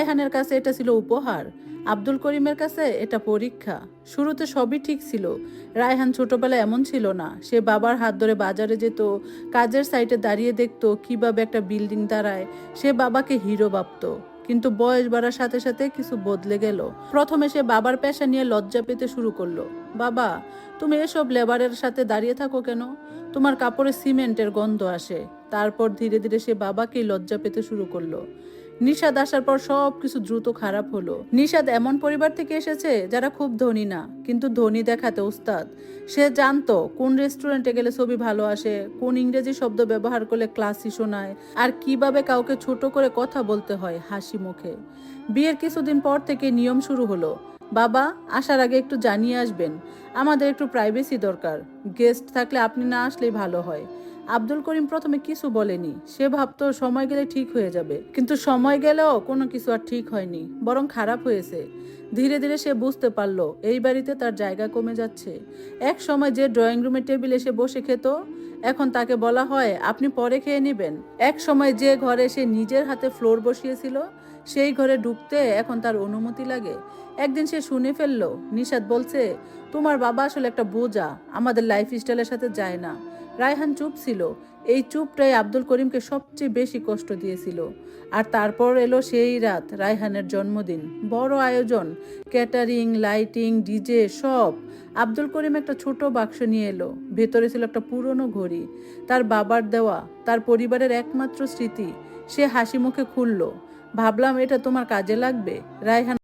রায়হানের কাছে এটা ছিল উপহার, আব্দুল করিমের কাছে এটা পরীক্ষা। শুরুতে সবই ঠিক ছিল। রায়হান ছোটবেলায় এমন ছিল না। সে বাবার হাত ধরে বাজারে যেত, কাজের সাইটে দাঁড়িয়ে দেখতো কিভাবে একটা বিল্ডিং দাঁড়ায়। সে বাবাকে হিরো ভাবত। কিন্তু বয়স বাড়ার সাথে সাথে কিছু বদলে গেল। প্রথমে সে বাবার পেশা নিয়ে লজ্জা পেতে শুরু করলো। বাবা, তুমি এসব লেবারের সাথে দাঁড়িয়ে থাকো কেন? তোমার কাপড়ে সিমেন্টের গন্ধ আসে। তারপর ধীরে ধীরে সে বাবাকেই লজ্জা পেতে শুরু করলো। নিশাদ আসার পর সব কিছু দ্রুত খারাপ হলো। নিশাদ এমন পরিবার থেকে এসেছে যারা খুব ধনী না, কিন্তু ধনী দেখাতে উস্তাদ। সে জানতো কোন রেস্টুরেন্টে গেলে ছবি ভালো আসে, কোন ইংরেজি শব্দ ব্যবহার করলে ক্লাসি শোনায়, আর কিভাবে কাউকে ছোট করে কথা বলতে হয় হাসি মুখে। বিয়ের কিছুদিন পর থেকে নিয়ম শুরু হলো। বাবা, আসার আগে একটু জানিয়ে আসবেন, আমাদের একটু প্রাইভেসি দরকার। গেস্ট থাকলে আপনি না আসলেই ভালো হয়। আব্দুল করিম প্রথমে কিছু বলেনি। সে ভাবতো সময় গেলে ঠিক হয়ে যাবে, কিন্তু সময় গেলেও কোনো কিছু আর ঠিক হয়নি, বরং খারাপ হয়েছে। ধীরে ধীরে সে বুঝতে পারলো এই বাড়িতে তার জায়গা কমে যাচ্ছে। এক সময় যে ড্রয়িং রুমের টেবিলে সে বসে খেত, এখন তাকে বলা হয় আপনি পরে খেয়ে নেবেন। এক সময় যে ঘরে সে নিজের হাতে ফ্লোর বসিয়েছিল, সেই ঘরে ঢুকতে এখন তার অনুমতি লাগে। একদিন সে শুনে ফেললো নিশাদ বলছে, তোমার বাবা আসলে একটা বোঝা, আমাদের লাইফ স্টাইলের সাথে যায় না। রায়হান চুপ ছিল। এই চুপটাই আব্দুল করিমকে সবচেয়ে বেশি কষ্ট দিয়েছিল। আর তারপর এলো সেই রাত, রায়হানের জন্মদিন। বড় আয়োজন, ক্যাটারিং, লাইটিং, ডিজে, সব। আব্দুল করিম একটা ছোট বাক্স নিয়ে এলো। ভেতরে ছিল একটা পুরনো ঘড়ি, তার বাবার দেওয়া, তার পরিবারের একমাত্র স্মৃতি। সে হাসি মুখে খুলল। ভাবলাম এটা তোমার কাজে লাগবে। রায়হান